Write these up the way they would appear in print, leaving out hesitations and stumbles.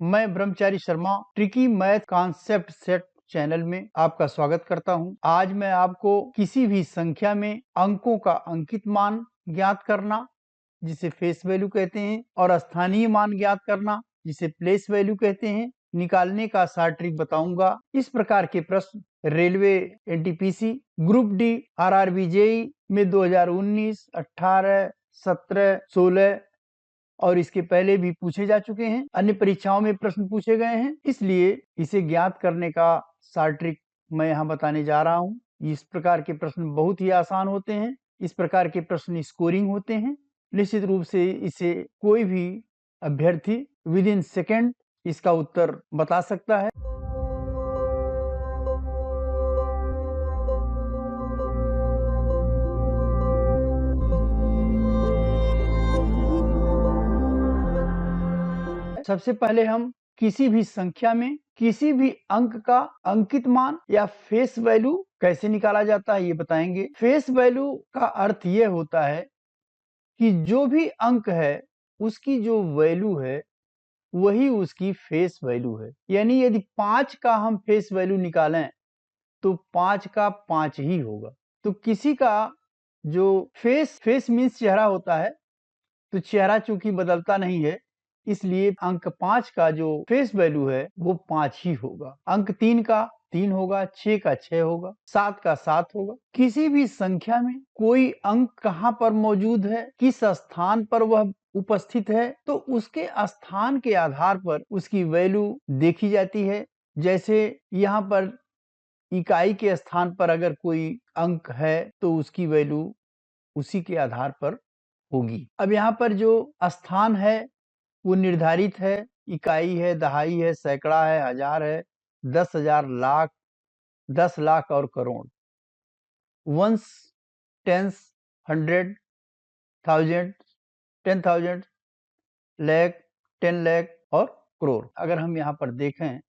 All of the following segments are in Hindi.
मैं ब्रह्मचारी Sharma tricky math concept set channel में आपका स्वागत करता हूं। आज मैं आपको किसी भी संख्या में अंकों का अंकित मान ज्ञात करना जिसे फेस वैल्यू कहते हैं और स्थानीय मान ज्ञात करना जिसे प्लेस वैल्यू कहते हैं निकालने का शार्ट ट्रिक बताऊंगा। इस प्रकार के प्रश्न railway NTPC group D RRB JE में 2019, 18, 17, 16 और इसके पहले भी पूछे जा चुके हैं। अन्य परीक्षाओं में प्रश्न पूछे गए हैं, इसलिए इसे ज्ञात करने का शार्ट ट्रिक मैं यहाँ बताने जा रहा हूँ। इस प्रकार के प्रश्न बहुत ही आसान होते हैं। इस प्रकार के प्रश्न स्कोरिंग होते हैं। निश्चित रूप से इसे कोई भी अभ्यर्थी विद इन सेकेंड इसका उत्तर बता सकता है। सबसे पहले हम किसी भी संख्या में किसी भी अंक का अंकित मान या फेस वैल्यू कैसे निकाला जाता है ये बताएंगे। फेस वैल्यू का अर्थ ये होता है कि जो भी अंक है उसकी जो वैल्यू है वही उसकी फेस वैल्यू है। यानी यदि 5 का हम फेस वैल्यू निकालें तो 5 का 5 ही होगा। तो किसी का जो फेस मीन्स चेहरा होता है, तो चेहरा चूंकि बदलता नहीं है इसलिए अंक 5 का जो फेस वैल्यू है वो 5 ही होगा। अंक 3 का 3 होगा, 6 का 6 होगा, 7 का 7 होगा। किसी भी संख्या में कोई अंक कहाँ पर मौजूद है, किस स्थान पर वह उपस्थित है, तो उसके स्थान के आधार पर उसकी वैल्यू देखी जाती है। जैसे यहाँ पर इकाई के स्थान पर अगर कोई अंक है तो उसकी वैल्यू उसी के आधार पर होगी। अब यहाँ पर जो स्थान है वो निर्धारित है। इकाई है, दहाई है, सैकड़ा है, हजार है, 10,000, लाख, 10 लाख और करोड़। वंस, टेंस, 100, 1000, 10,000, लाख, 10 लाख और करोड़। अगर हम यहाँ पर देखें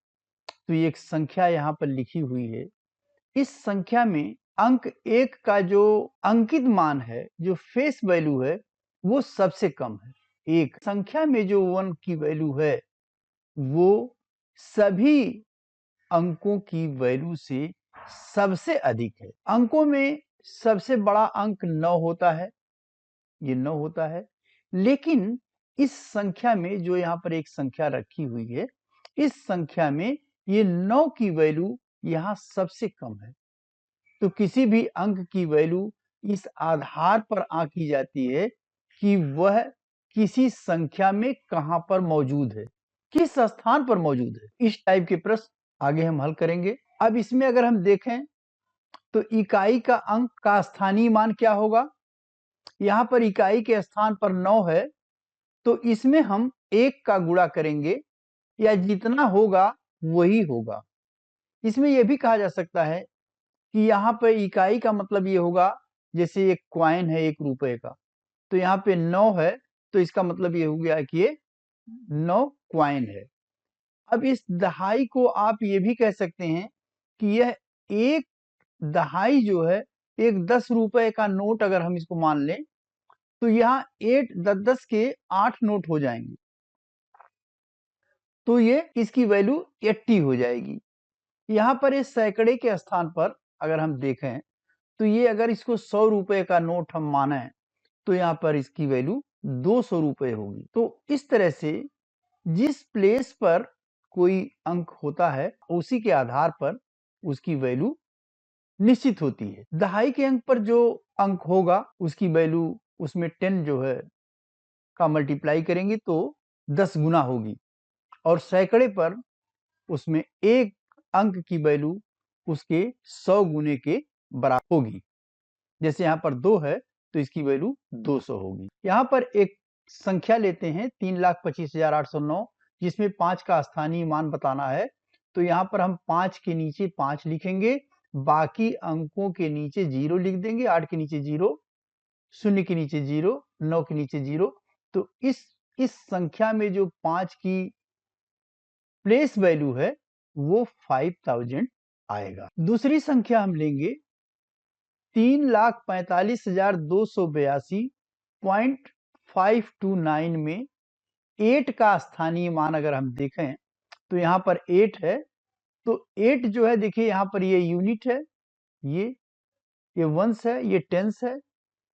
तो ये एक संख्या यहाँ पर लिखी हुई है। इस संख्या में अंक 1 का जो अंकित मान है, जो फेस वैल्यू है, वो सबसे कम है। एक संख्या में जो 1 की वैल्यू है वो सभी अंकों की वैल्यू से सबसे अधिक है। अंकों में सबसे बड़ा अंक 9 होता है, ये 9 होता है। लेकिन इस संख्या में जो यहाँ पर एक संख्या रखी हुई है, इस संख्या में ये 9 की वैल्यू यहाँ सबसे कम है। तो किसी भी अंक की वैल्यू इस आधार पर आंकी जाती है कि वह किसी संख्या में कहां पर मौजूद है, किस स्थान पर मौजूद है। इस टाइप के प्रश्न आगे हम हल करेंगे। अब इसमें अगर हम देखें तो इकाई का अंक का स्थानीय मान क्या होगा। यहाँ पर इकाई के स्थान पर 9 है तो इसमें हम 1 का गुणा करेंगे या जितना होगा वही होगा। इसमें यह भी कहा जा सकता है कि यहाँ पे इकाई का मतलब ये होगा, जैसे एक क्वाइन है 1 रुपए का, तो यहाँ पे 9 है तो इसका मतलब ये हो गया कि ये 9 क्वाइन है। अब इस दहाई को आप ये भी कह सकते हैं कि यह एक दहाई जो है, एक 10 रुपए का नोट अगर हम इसको मान लें तो यहाँ 8 10 10 के 8 नोट हो जाएंगे, तो ये इसकी वैल्यू 80 हो जाएगी। यहाँ पर इस सैकड़े के स्थान पर अगर हम देखें तो ये अगर इसको 100 रुपए का नोट हम माने तो यहाँ पर इसकी वैल्यू 200 रुपए होगी। तो इस तरह से जिस प्लेस पर कोई अंक होता है उसी के आधार पर उसकी वैल्यू निश्चित होती है। दहाई के अंक पर जो अंक होगा उसकी वैल्यू उसमें 10 जो है का मल्टीप्लाई करेंगे तो 10 गुना होगी, और सैकड़े पर उसमें एक अंक की वैल्यू उसके 100 गुने के बराबर होगी। जैसे यहाँ पर 2 है तो इसकी वैल्यू 200 होगी। यहाँ पर एक संख्या लेते हैं 3,25,809 जिसमें 5 का स्थानीय मान बताना है। तो यहाँ पर हम 5 के नीचे 5 लिखेंगे, बाकी अंकों के नीचे 0 लिख देंगे। 8 के नीचे 0, 0 के नीचे 0, 9 के नीचे 0। तो इस संख्या में जो 5 की प्लेस वैल्यू है वो 5000 आएगा। दूसरी संख्या हम लेंगे 3,45,282.529 में 8 का स्थानीय मान अगर हम देखें तो यहाँ पर 8 है, तो 8 जो है देखिए यहाँ पर ये यूनिट है, ये वंश है, ये टेंस है,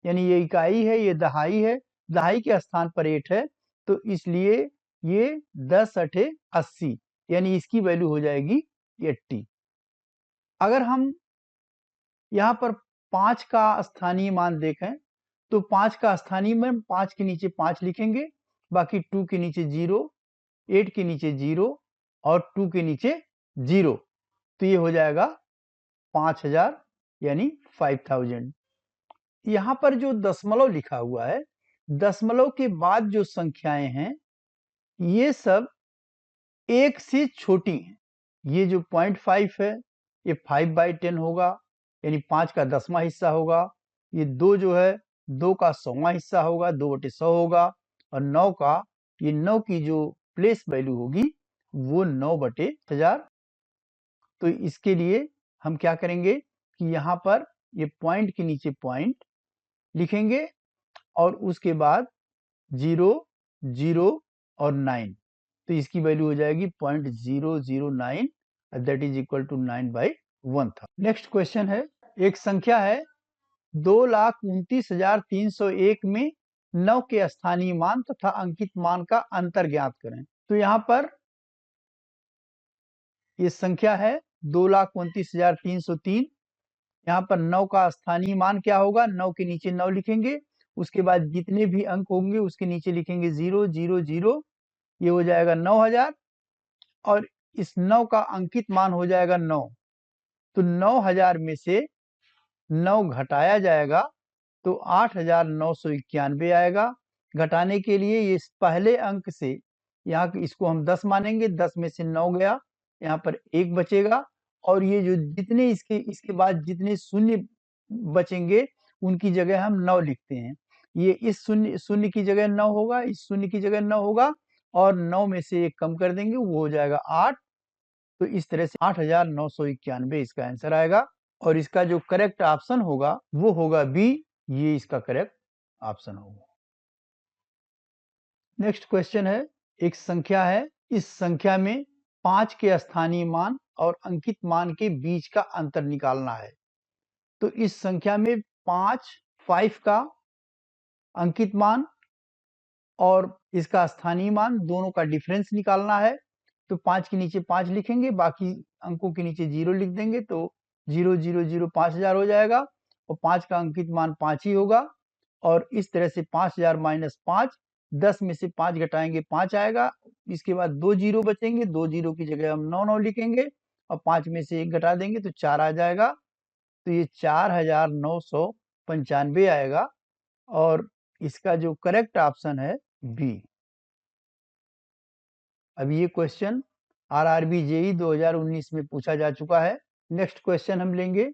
यानी ये इकाई है, ये दहाई है, दहाई के स्थान पर 8 है, तो इसलिए ये 10 अठे 80, यानी इसकी वैल्यू हो जाएगी 80। अगर हम यहाँ पर 5 का स्थानीय मान देखें तो 5 का स्थानीय मान 5 के नीचे 5 लिखेंगे, बाकी 2 के नीचे 0, 8 के नीचे 0 और 2 के नीचे 0, तो ये हो जाएगा 5000 यानी 5000। यहाँ पर जो दशमलव लिखा हुआ है, दशमलव के बाद जो संख्याएं हैं ये सब 1 से छोटी हैं। ये जो 0.5 है ये 5/10 होगा, यानी 5 का 10वां हिस्सा होगा। ये 2 जो है 2 का 100वां हिस्सा होगा, 2/100 होगा। और 9 का ये 9 की जो प्लेस वैल्यू होगी वो 9/1000। तो इसके लिए हम क्या करेंगे कि यहाँ पर ये पॉइंट के नीचे पॉइंट लिखेंगे और उसके बाद 0, 0 और 9, तो इसकी वैल्यू हो जाएगी 0.009, that is equal to 9/1000। Next question है, एक संख्या है 2,29,301 में 9 के स्थानीय मान तथा अंकित मान का अंतर ज्ञात करें। तो यहाँ पर ये संख्या है 2,29,303। यहाँ पर 9 का स्थानीय मान क्या होगा, 9 के नीचे 9 लिखेंगे, उसके बाद जितने भी अंक होंगे उसके नीचे लिखेंगे 0, 0, 0, ये हो जाएगा 9000। और इस 9 का अंकित मान हो जाएगा 9, तो 9000 में से 9 घटाया जाएगा तो 8991 आएगा। घटाने के लिए ये पहले अंक से यहाँ इसको हम 10 मानेंगे, 10 में से 9 गया, यहाँ पर 1 बचेगा। और ये जो जितने इसके बाद जितने शून्य बचेंगे उनकी जगह हम 9 लिखते हैं। ये इस शून्य की जगह 9 होगा, इस शून्य की जगह 9 होगा और 9 में से 1 कम कर देंगे, वो हो जाएगा 8। तो इस तरह से 8991 इसका आंसर आएगा। और इसका जो करेक्ट ऑप्शन होगा वो होगा बी, ये इसका करेक्ट ऑप्शन होगा। नेक्स्ट क्वेश्चन है, एक संख्या है, इस संख्या में 5 के स्थानीय मान और अंकित मान के बीच का अंतर निकालना है। तो इस संख्या में 5 का अंकित मान और इसका स्थानीय मान दोनों का डिफरेंस निकालना है। तो 5 के नीचे 5 लिखेंगे, बाकी अंकों के नीचे 0 लिख देंगे, तो 0, 0, 0 5000 हो जाएगा और 5 का अंकित मान 5 ही होगा। और इस तरह से 5000 माइनस 5, 10 में से 5 घटाएंगे 5 आएगा, इसके बाद 2 जीरो बचेंगे, 2 जीरो की जगह हम 9 लिखेंगे और 5 में से 1 घटा देंगे तो 4 आ जाएगा। तो ये 4995 आएगा और इसका जो करेक्ट ऑप्शन है बी। अब ये क्वेश्चन आरआरबी जेई 2019 में पूछा जा चुका है। नेक्स्ट क्वेश्चन हम लेंगे,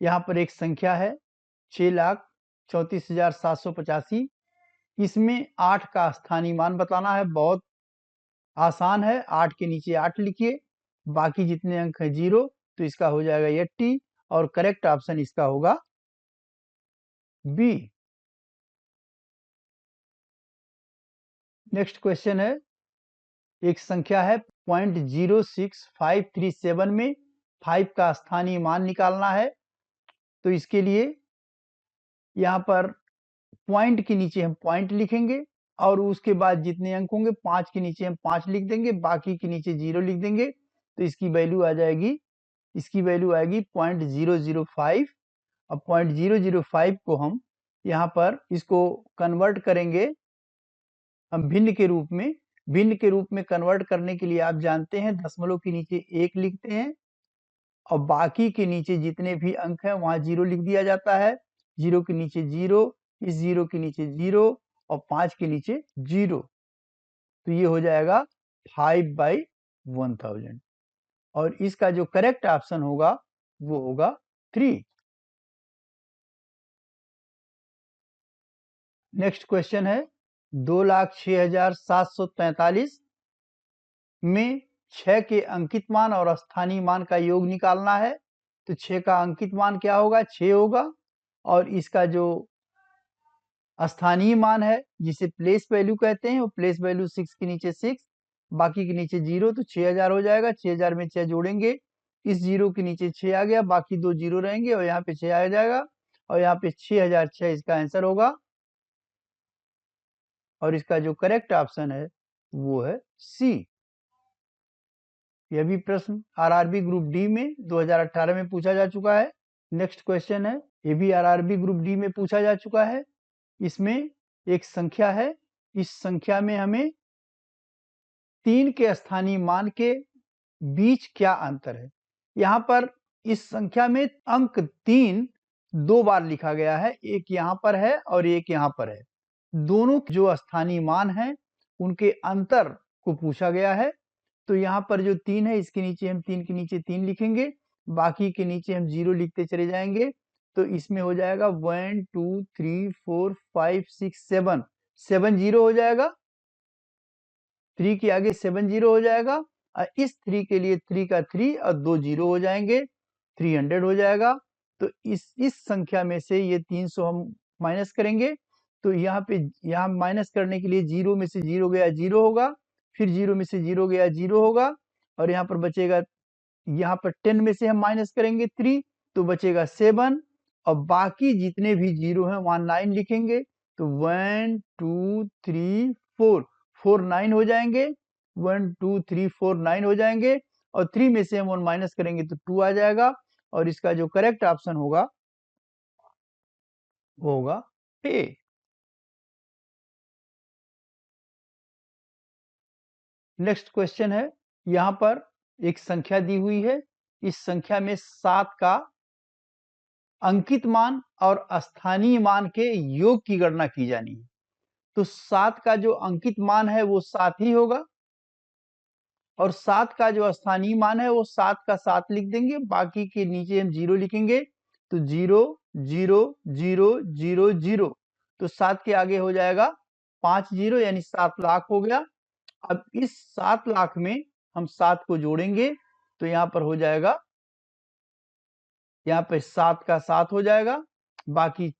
यहाँ पर एक संख्या है 6,34,785, इसमें 8 का स्थानीय मान बताना है। बहुत आसान है, 8 के नीचे 8 लिखिए, बाकी जितने अंक है 0, तो इसका हो जाएगा 80 और करेक्ट ऑप्शन इसका होगा बी। नेक्स्ट क्वेश्चन है, एक संख्या है 0.06537 में 5 का स्थानीय मान निकालना है। तो इसके लिए यहाँ पर पॉइंट के नीचे हम पॉइंट लिखेंगे और उसके बाद जितने अंक होंगे 5 के नीचे हम 5 लिख देंगे, बाकी के नीचे 0 लिख देंगे, तो इसकी वैल्यू आ जाएगी, इसकी वैल्यू आएगी 0.005। अब 0.005 को हम यहाँ पर इसको कन्वर्ट करेंगे हम भिन्न के रूप में। भिन्न के रूप में कन्वर्ट करने के लिए आप जानते हैं दशमलव के नीचे 1 लिखते हैं और बाकी के नीचे जितने भी अंक हैं वहां 0 लिख दिया जाता है। 0 के नीचे 0, इस 0 के नीचे 0 और 5 के नीचे 0, तो ये हो जाएगा 5/1000 और इसका जो करेक्ट ऑप्शन होगा वो होगा 3। नेक्स्ट क्वेश्चन है 2,06,743 में 6 के अंकित मान और स्थानीय मान का योग निकालना है। तो 6 का अंकित मान क्या होगा, 6 होगा और इसका जो स्थानीय मान है जिसे प्लेस वैल्यू कहते हैं, वो प्लेस वैल्यू 6 के नीचे 6, बाकी के नीचे 0, तो 6000 हो जाएगा। 6000 में 6 जोड़ेंगे, इस 0 के नीचे 6 आ गया, बाकी 2 0 रहेंगे और यहाँ पे 6 आ जाएगा और यहाँ पे 6006 इसका आंसर होगा। और इसका जो करेक्ट ऑप्शन है वो है सी। यह भी प्रश्न आरआरबी ग्रुप डी में 2018 में पूछा जा चुका है। नेक्स्ट क्वेश्चन है, ये भी आरआरबी ग्रुप डी में पूछा जा चुका है। इसमें एक संख्या है, इस संख्या में हमें 3 के स्थानीय मान के बीच क्या अंतर है। यहाँ पर इस संख्या में अंक 3 2 बार लिखा गया है, एक यहाँ पर है और एक यहाँ पर है। दोनों जो स्थानीय मान हैं उनके अंतर को पूछा गया है। तो यहाँ पर जो 3 है इसके नीचे हम 3 के नीचे 3 लिखेंगे, बाकी के नीचे हम 0 लिखते चले जाएंगे। तो इसमें हो जाएगा 1 2 3 4 5 6 7 7 0 हो जाएगा, 3 के आगे 7 0 हो जाएगा और इस 3 के लिए 3 का 3 और 2 0 हो जाएंगे, 300 हो जाएगा। तो इस संख्या में से ये 300 हम माइनस करेंगे, तो यहाँ माइनस करने के लिए 0 में से 0 गया 0 होगा, फिर 0 में से 0 गया 0 होगा और यहाँ पर बचेगा, यहाँ पर 10 में से हम माइनस करेंगे 3 तो बचेगा 7 और बाकी जितने भी 0 हैं वहां 9 लिखेंगे। तो 1 2 3 4 4 9 हो जाएंगे, 1 2 3 4 9 हो जाएंगे और 3 में से हम 1 माइनस करेंगे तो 2 आ जाएगा और इसका जो करेक्ट ऑप्शन होगा वो होगा ए। नेक्स्ट क्वेश्चन है, यहाँ पर एक संख्या दी हुई है, इस संख्या में 7 का अंकित मान और स्थानीय मान के योग की गणना की जानी है। तो 7 का जो अंकित मान है वो 7 ही होगा और 7 का जो स्थानीय मान है वो 7 का 7 लिख देंगे, बाकी के नीचे हम 0 लिखेंगे। तो 0 0 0 0 0, तो 7 के आगे हो जाएगा 5 0 यानी 7 लाख हो गया। अब इस 7 लाख में हम 7 को जोड़ेंगे तो यहाँ पर हो जाएगा, यहाँ पे 7 का 7 हो जाएगा, बाकी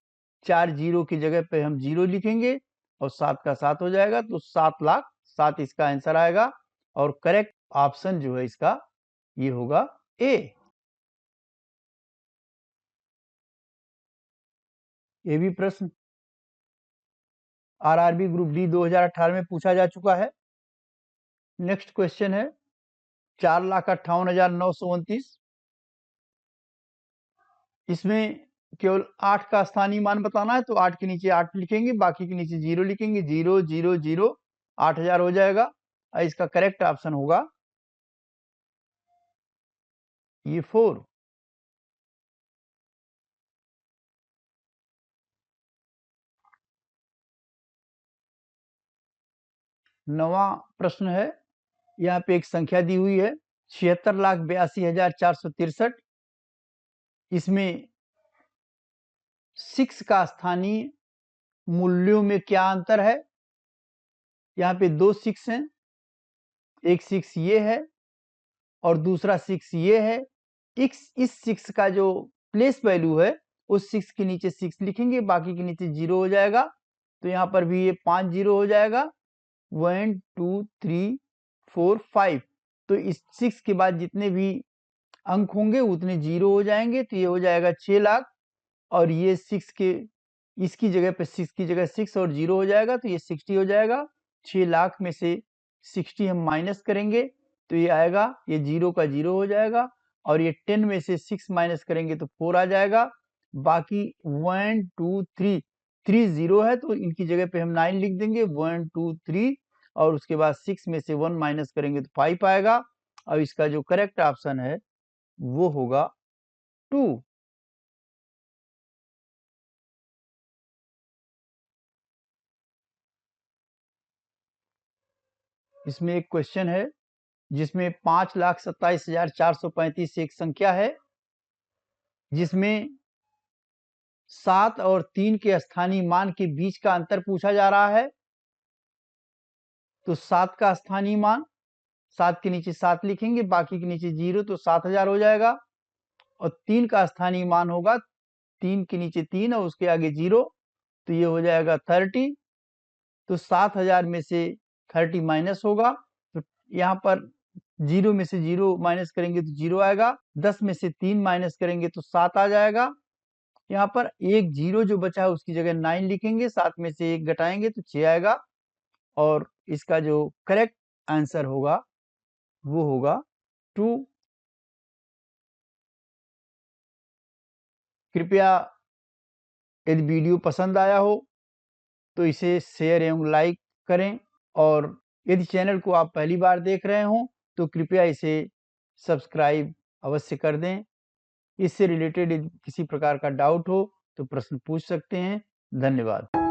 4 0 की जगह पे हम 0 लिखेंगे और 7 का 7 हो जाएगा। तो 7 लाख 7 इसका आंसर आएगा और करेक्ट ऑप्शन जो है इसका ये होगा ए। ये भी प्रश्न आरआरबी ग्रुप डी 2018 में पूछा जा चुका है। नेक्स्ट क्वेश्चन है, 4,58,929, इसमें केवल 8 का स्थानीय मान बताना है। तो 8 के नीचे 8 लिखेंगे, बाकी के नीचे 0 लिखेंगे, 0 0 0 8000 हो जाएगा और इसका करेक्ट ऑप्शन होगा ये 4। नवा प्रश्न है, यहाँ पे एक संख्या दी हुई है 76,82,463, इसमें 6 का स्थानीय मूल्यों में क्या अंतर है। यहाँ पे 2 6 हैं, एक 6 ये है और दूसरा 6 ये है। इस 6 का जो प्लेस वैल्यू है उस 6 के नीचे 6 लिखेंगे, बाकी के नीचे 0 हो जाएगा। तो यहाँ पर भी ये 5 0 हो जाएगा, 1 2 3 4 5। तो इस 6 के बाद जितने भी अंक होंगे उतने 0 हो जाएंगे, तो ये हो जाएगा 6 लाख और ये 6 के इसकी जगह पे 6 की जगह 6 और 0 हो जाएगा, तो ये 60 हो जाएगा। 6 लाख में से 60 हम माइनस करेंगे तो ये आएगा, ये 0 का 0 हो जाएगा और ये 10 में से 6 माइनस करेंगे तो 4 आ जाएगा। बाकी 1 2 3 3 0 है तो इनकी जगह पे हम 9 लिख देंगे, 1 2 3 और उसके बाद 6 में से 1 माइनस करेंगे तो 5 आएगा और इसका जो करेक्ट ऑप्शन है वो होगा 2। इसमें एक क्वेश्चन है जिसमें 5,27,435 एक संख्या है जिसमें 7 और 3 के स्थानीय मान के बीच का अंतर पूछा जा रहा है। तो 7 का स्थानीय मान 7 के नीचे 7 लिखेंगे, बाकी के नीचे 0, तो 7,000 हो जाएगा और 3 का स्थानीय मान होगा 3 के नीचे 3 और उसके आगे 0, तो ये हो जाएगा 30। तो 7000 में से 30 माइनस होगा, तो यहाँ पर 0 में से 0 माइनस करेंगे तो 0 आएगा, 10 में से 3 माइनस करेंगे तो 7 आ जाएगा। यहाँ पर एक 0 जो बचा है उसकी जगह 9 लिखेंगे, 7 में से 1 घटाएंगे तो 6 आएगा, और इसका जो करेक्ट आंसर होगा वो होगा 2। कृपया यदि वीडियो पसंद आया हो तो इसे शेयर एवं लाइक करें, और यदि चैनल को आप पहली बार देख रहे हों तो कृपया इसे सब्सक्राइब अवश्य कर दें। इससे रिलेटेड यदि किसी प्रकार का डाउट हो तो प्रश्न पूछ सकते हैं। धन्यवाद।